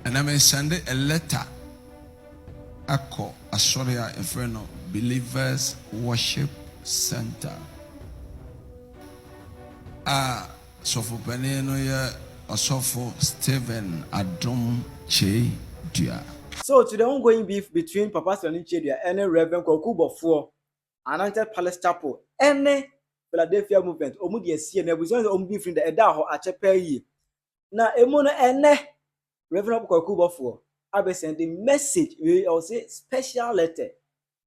And I may send a letter. Ako Asoria Inferno Believers Worship Center. Sofo Penyah ya Osofo Stephen Adom Kyei Duah. So to the ongoing beef between Papa Sɛnds Kyei and Rev Obofour, Anointed Palace Chapel, and Philadelphia movement, Omudia C and Ebuzon Ombi from the Edaho Achepe. Now, Emona and Rev Obofour, I be sending message, we will say special letter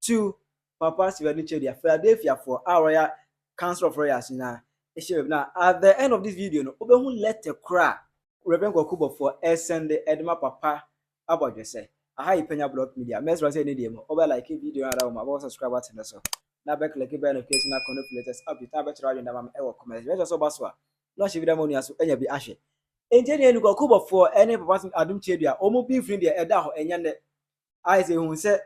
to Papa Sɛnds Kyei, Philadelphia for our Council of Royals. Now, at the end of this video, no, Obehu letter cry. Rev Obofour send the Edma Papa about yourself. I Penyah blog media. Mess was any demo. Over like a video around my subscribe button. So now back like a notification connect latest update. I bet you are in the mama ever comment. Let's also baswa. No she video money as any be ashe. Engineer you go Obofour any person Adom Kyei omo be free there eda ho enyane. I say who say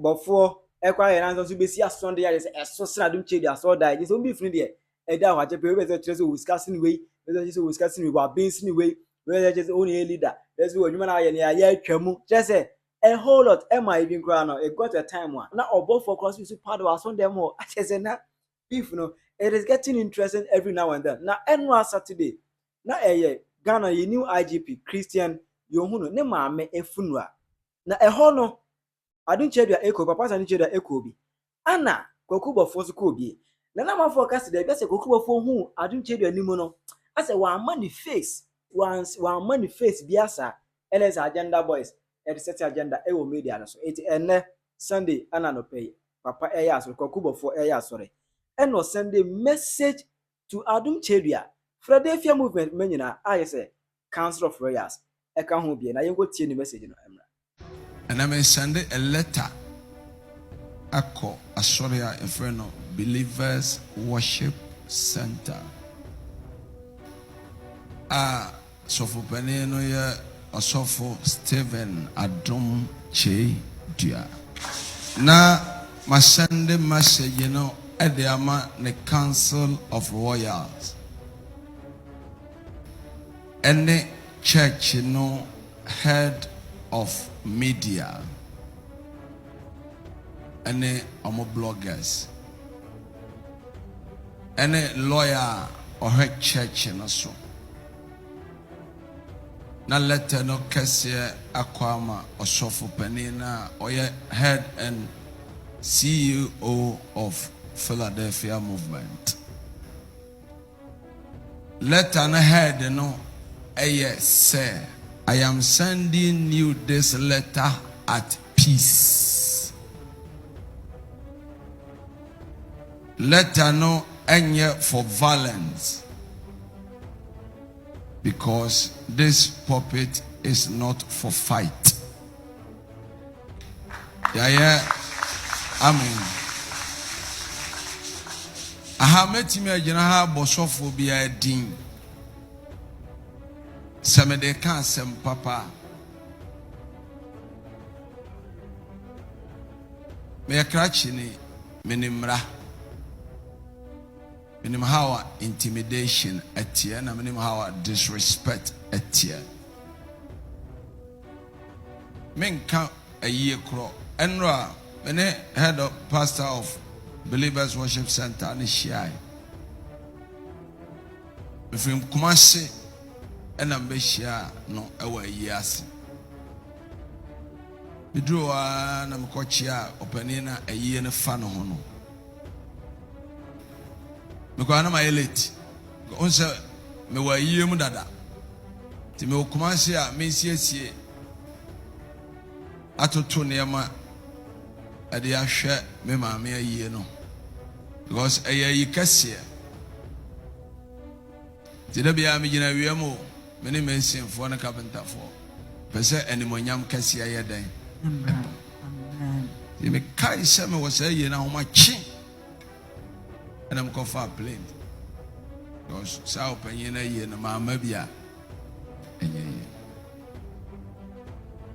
before ekwa yan so be see Sunday ya say so Adom Kyei so die. Just omo be free there eda ho achepe we say treso discussing way. We say discussing we were being way. We just only a leader. That's what you man are just say a whole lot. Emma even cry now. It got a time one. Now Obofour cross you part of us on them more. I just say now, if no, it is getting interesting every now and then. Now, annual Saturday. Now, Ghana, you new IGP Christian Yohuno, ne mame e funwa. Now, a hono. Adom Kyei echo, Papa Sɛnds Kyei echo bi. Anna, Obofour so cool be. Now, I'm forecast the best Obofour who Adom Kyei animono. I say, one money face. Once one money face biasa LS agenda boys at set agenda ewo media so it ene Sunday ana no pay Papa eya so Obofour eya sorry and no Sunday message to Adom Kyei Philadelphia movement menyina I say Council of Royals e ka ho bie na yengo tie ni message no emra And I may send a letter. Ako Asoria Inferno Believers Worship Center. Sofo Penyah ya Osofo Stephen Adom Kyei Duah. Na ma send a message at the Council of Royals. And the church head of media. And the bloggers. And the lawyer or her church so. Na letter no kese akwama Osofo Penyah oye head and CEO of Philadelphia movement. Letter no head no say I am sending you this letter at peace. Letter no enye for violence. Because this pulpit is not for fight. Yeah. Amen. Aha metimi agina ha bosofo bia din. Samede kan sem papa. Me krachi ni menimra. Minim how intimidation etia na minim how disrespect etia. Menka aye kro enra mene head of pastor of Believers Worship Center ni Kyei. Mfim Kumasi ena mbehia no ewa yiase. Duah na mkochia openina aye ne fa no ho no. Mekwana ma elite onse me wa yiem dada ti me okumanse a me siesie atoto nema ade ahwe me maame ayie no because ayi kase ti da bia me gina wiemo me ne mensinfo na kapentafo pese animonyam kase ayeden amen ti me kai se me was ayi na homa chi. And I'm going for a plane. Because Sao Penyah and Mamma Bia. And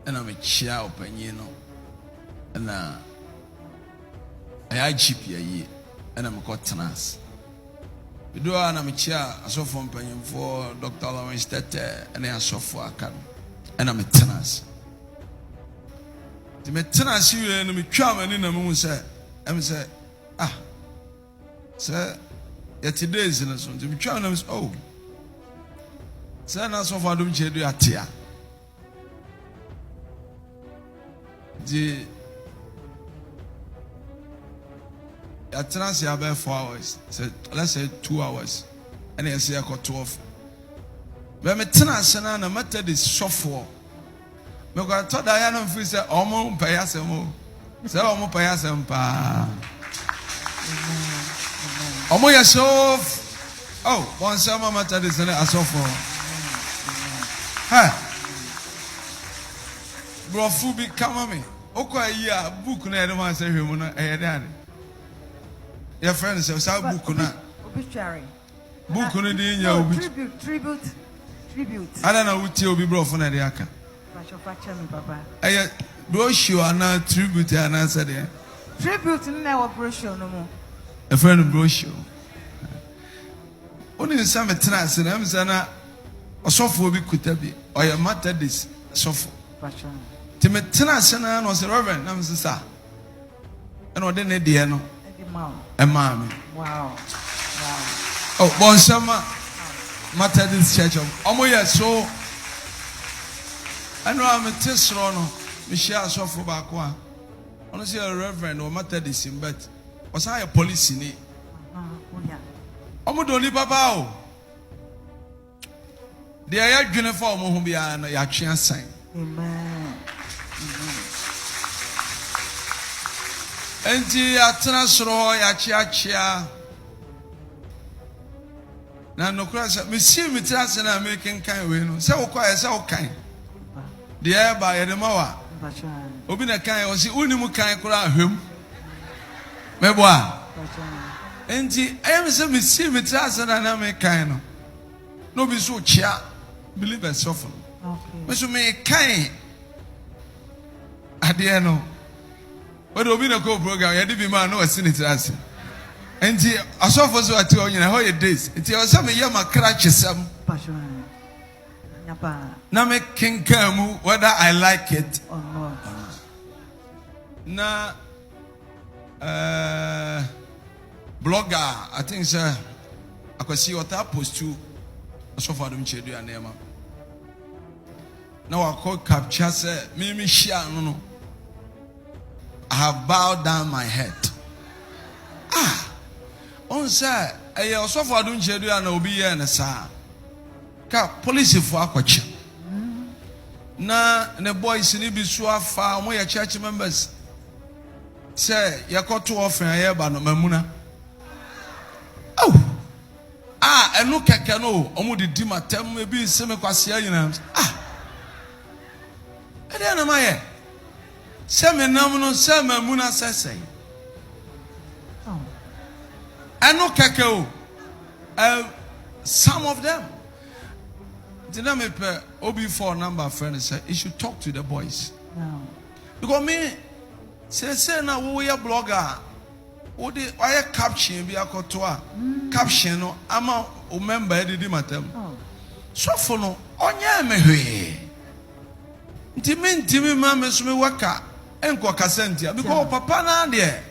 I'm a Chow Penyah. And I cheap ye. And I'm got trans. We do an amateur, I saw from Penyah for Dr. Lawrence Tete, and I saw for a can. and I'm a tenants. The tenants you and me charm in the moon say, I'm say, sir, yet today's in a son to be charm them. Oh, sir, not so far don't you do a tear. The tenants are about 4 hours, so let's say 2 hours, and I say I got 12. But my tenants and I matter this software. I thought I don't feel say almost pay us more. So almost pay us some pa. Almost yourself. Oh, one summer matter this and I saw for. Ha. Bro, Fubi, come on me. Okay, yeah, book na I don't want to say him. Your friend says, "How book na?" Obituary. Book na di your Tribute. I don't know what you be bro for Ayɛka. Papa. I brochure na tribute and answer there. Tribute na brochure no more. A friend brochure. Only some trans and I'm sana a software be could be or your matter this software. Timetana sana was a reverend, I'm sa. And what then the no a mammy. Wow. Oh, bon summer matter this church of Omoya so. I know I'm a test runner. Michelle software back one. Honestly, a reverend or matter this in but was I a police in it? Omodoni Papa. The air uniform who be an action sign. Amen. And the Atanasro Yachia. Now, no cross, we see me trust and American kind win. So quiet, so kind. The air by the Moa. Obina kind was the Unimu kind crowd him. Meboa. And the I see me trust and American. No be so chia. Believe us often. Mr. May kind. At the end. But Obina co program, I did be man, no, a senator. And the Asofos were 2 days. It was some yama crutches some. Now make King Kamu whether I like it or not. Now, blogger, I think, sir, I could see what I post to Adom Kyei and Emma. Now I call capture, sir, Mimi Shia, no. I have bowed down my head. On sir, I also for Adom Kyei and Obi and Sa. Police for Aquachi. Na the boys in Ibisua far more church members. Say, you got too often here, but no Mamuna. Oh, and look at Cano, Omudi Dima, tell me, be semi Quasia, you know. And then am I? Semi nominal, Sam Mamuna says, and no cacao. Some of them. Did I make Obofour number friend said you should talk to the boys. No. Because me say now we are blogger. What the I caption be a cotoa caption no ama remember the matem. So for no onya me ntimi mama so me waka enko kasentia because papa na there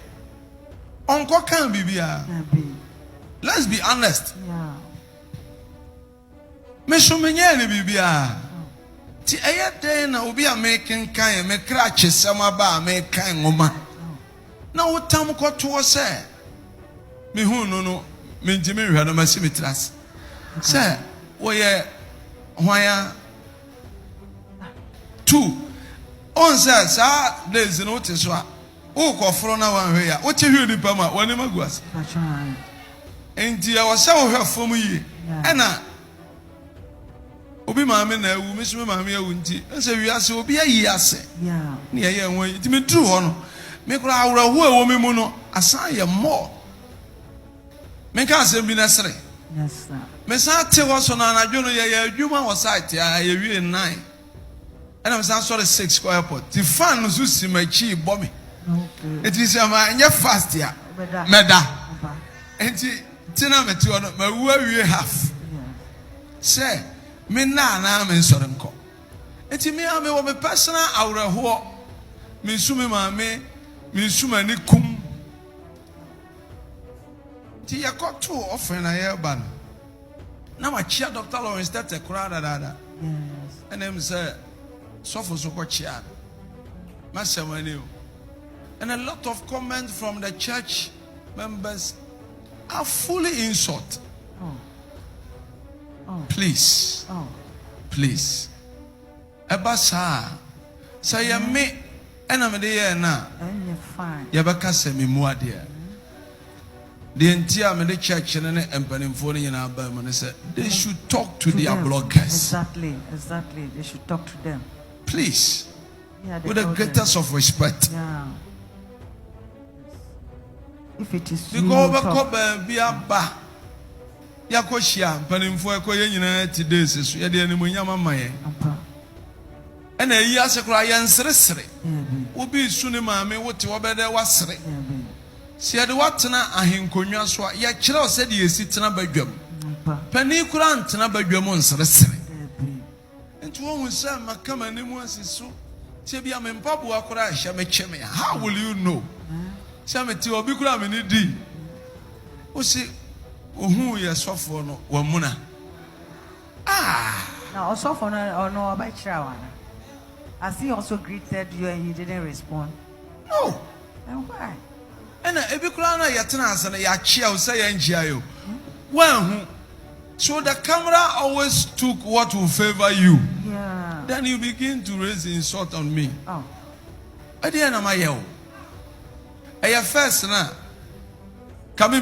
onko kan bibia. Let's be honest. Yeah. Me so menye ne bibia ti eyede na obi a making kan me krache sama ba me kan ngoma na wotam koto se me hu no me ntimi hwa no masimi tras se wo ye hwan 2 on se sa days no te so a wo koforo na wan hwe ya wo che hwe nipa ma woni maguas enti ya wo se wo hwe fom yi ena Obi maame na ewu mesome maame ewu nti nse wiase obi ayi ase ne ye enwo nti me duru ho no me kura awraho ewo me mu no asan ye mo me ka asem bi na sere yes sir me sa te wo so na anadwo no ye adwuma wo site ya ye wie 9 and me sa sorry 6 ko airport the fan no so si machi bo me okay it is ma nye fast ya meda enti tina me ti ono ma wu awie half say me na me nsore nko Enti me ame wo me personal awreho. Me nsume maame, me nsuma ni kum. Ti yakoto offering na ye ba no. Na ma chia Dr. Lawrence tete kura da. Yes. And him say suffer so kwa chia. Masemani. And a lot of comments from the church members are fully insult. Please. Please. Ebasa. Say ya me ename de ye na. And you're fine. Ya baka se me mu ade. The entire me the church and empanimfo ni na ba mo say they should talk to their bloggers. Exactly. They should talk to them. Please. Yeah, With the greatest of respect. Yeah. If it is Because over be a ba. Yakoshia, Panimfo, Koyana today, so you're the Animuyama Maye. And a year Sakrayan Sresre will be Sunima, me what you better was. See, I do what a him Kunyaswa, Yakilo said you sit in a bedroom. Penny Kurant in a bedroom on Sresre. And to one who said, Macama Nimus is so. Tibia and Papua Kurasha Mecheme. How will you know? Sameti Obikura Minidi. O see. Who you suffer no wamuna. Now also for no about Shawana. As he also greeted you and you didn't respond. No. And why? And Ebikurana Yatana and Yachia will say NGIO. Well, so the camera always took what will favor you. Yeah. Then you begin to raise insult on me. Oh. At the end of my yell. I first now. Come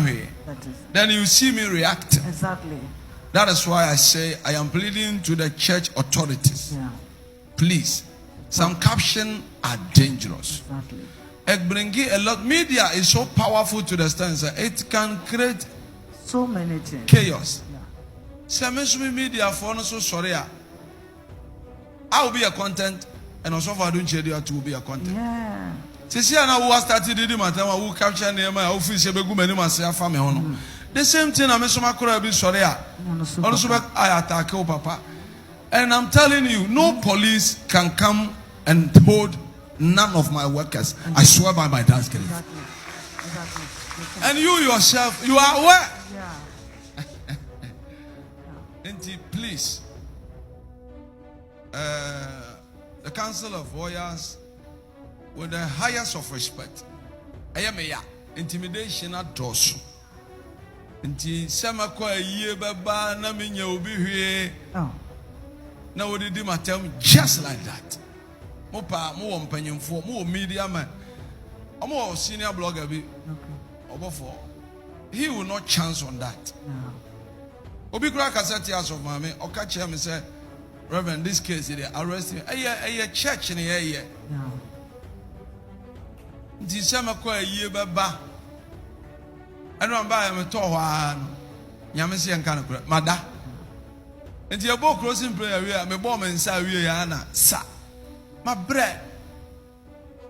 here. Then you see me react. Exactly. That is why I say I am pleading to the church authorities. Yeah. Please, some captions are dangerous. Exactly. It brings a lot. Media is so powerful to the extent that it can create so many things. Chaos. Yeah. Some media for no so sorry. I will be a content, and also for doing Kyei to be a content. Yeah. Sisi ana who started the matter who capture name office be gu mani ma se afa me hono. The same thing na me so makora bi sore a. Also I attack o papa. And I'm telling you, no police can come and hold none of my workers. I swear by my dad's grave. Exactly. And you yourself, you are aware. Yeah. And please, the Council of Warriors, with the highest of respect, I am a intimidation at Dosu. Inti Samako a year baba na minya obi hwe. Oh. Na wodi di matem just like that. Mo pa mo mpanyimfo mo media man. Omo senior blogger bi. Okay. Obofour. He will not chance on that. No. Obi kura kaseti as of mame okache me say Reverend, this case they arrest him. Eye church ni eye. No. Nti Samako a year baba. I don't buy me to one. Yamisi and Canada, Mada. And your book crossing prayer, we are my bomb and Saviana, sa. My bread.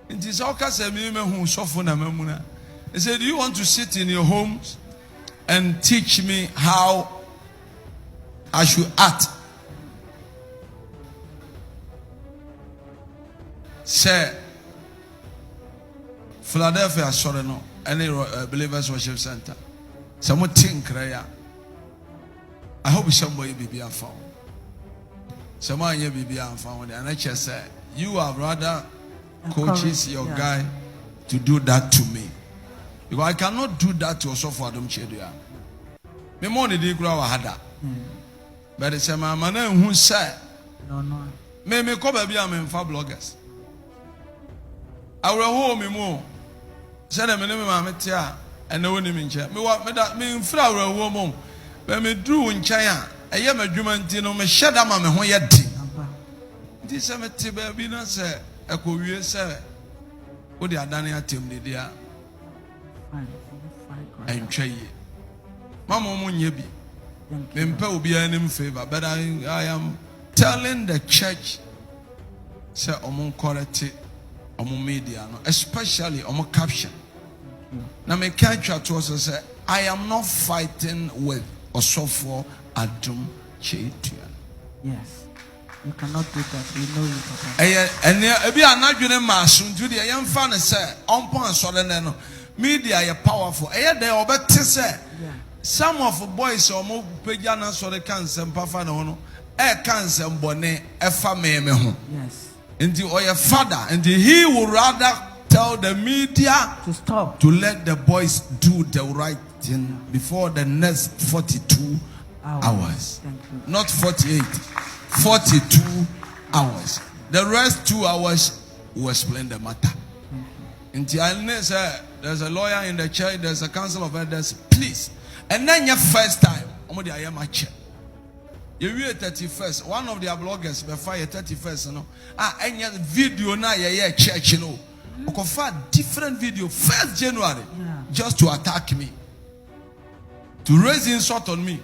And this all cast a woman who soften a memuna. He said, do you want to sit in your homes and teach me how I should act? Say, Philadelphia, sorry, no. Any believers worship center. Someone think, I hope somebody be found. Someone here be found. And I just say, you are rather coaches your guy to do that to me. Because I cannot do that to also for Adom Kyei. Me money dey grow harder. But it's a man who say, No. me come be am for bloggers. I will hold me more. Said me name ma metia and no ni me nche me wa me da me mfra awrawo mom be me dru nchen a eye madwuma nti no me hyeda ma me ho ye de nti se me te ba bi na se ekowie se wo de adane atem ne dia Kyei mama mo nye bi me mpa obi anim favor but I am telling the church say omon correct omo media no especially omo caption na me catch at us say I am not fighting with Obofour Adom Kyei. Yes. You cannot do that. We know you, Papa. And ebi anadwene maso ntu de yɛn fa ne sɛ ɔmpɔ nsɔre ne no media yɛ powerful ɛyɛ de ɔbɛte sɛ some of the boys ɔmo pagya na sɔre ka nsɛm pafa ne ho no ɛka nsɛm bɔne ɛfa mɛmɛ ho Yes. nti ɔyɛ father nti he would rather tell the media To stop. to let the boys do the right thing before the next 42 hours. Thank you. Not 48, 42 hours. The rest 2 hours will explain the matter. There's a lawyer in the church, there's a council of elders, please. And then your first time, I am a check. You read 31st, one of their bloggers before your 31st, you know. And your video now, church, you know. Different video, 1st January, just to attack me, to raise insult on me.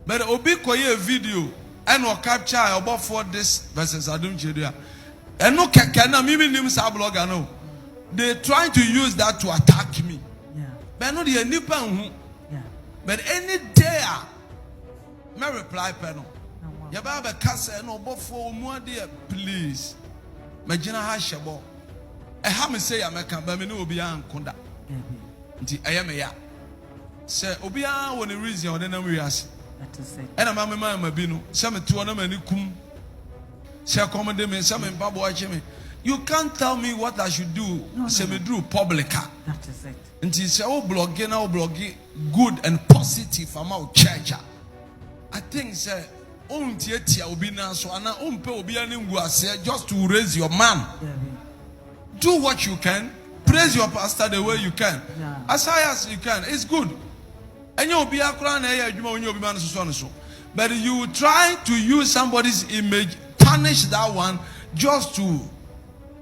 But Obi koye video and will capture Obofour this versus Adom Kyei. And no kekena mimi nim sa blogger no. They trying to use that to attack me. But no the nipa hu. But any day me reply panel. Ya ba be kasa no Obofour mu de please. Magina ha shebo. E ha me say ya meka ba me no obi ankonda. Nti ayeme ya. Say obi an woni reason o de na wiase. That is it. And I'm a man, Mabino. Some two on a kum. Say, accommodate me, some in Babu me. You can't tell me what I should do. Say, me do publica. That is it. And he say, oh, blogging, good and positive from our church. I think, say, own theater will be now so, and I own pay will be an say just to raise your man. Do what you can. Praise your pastor the way you can. As high as you can. It's good. And you'll be a crown, but you try to use somebody's image, tarnish that one just to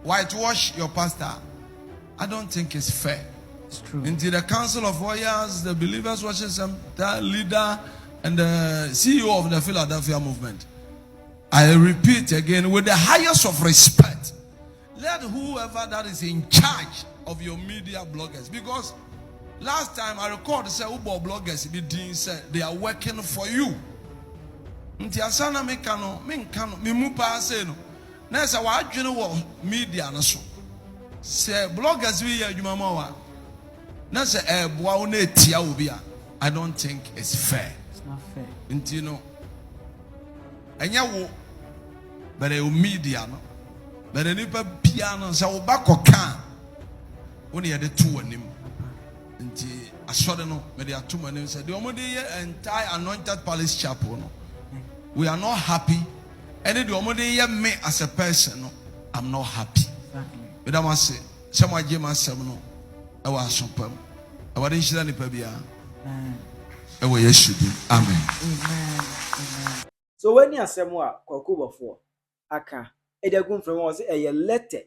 whitewash your pastor. I don't think it's fair. It's true. Into the council of warriors, the believers worship the leader and the CEO of the Philadelphia movement. I repeat again, with the highest of respect, let whoever that is in charge of your media bloggers, because last time I recorded say Ubo bloggers be doing say they are working for you. Nti asana me kano me mu pa say no. Na say wa adwene wo media no so. Say bloggers we ya adwuma ma wa. Na say boa wo na etia obi a. I don't think it's fair. It's not fair. Nti no. Enya wo but e media no. But nipa bia no say wo ba koka. Wo na ye de to anim. Nti asore no me dey ato manim say the omode entire anointed palace chapel no we are not happy and the omode me as a person no I'm not happy exactly but I say some agye masem no e wa asopam e wa de nhira nipa bia e wa yesu di amen amen. So when you asem a Obofour aka e dey go from was a letter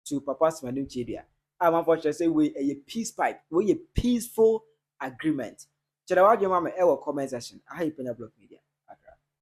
to Papa Adom Kyei. I'm unfortunately say we a peace pipe, we a peaceful agreement. Check out your mama comment section. I hype in a blog media.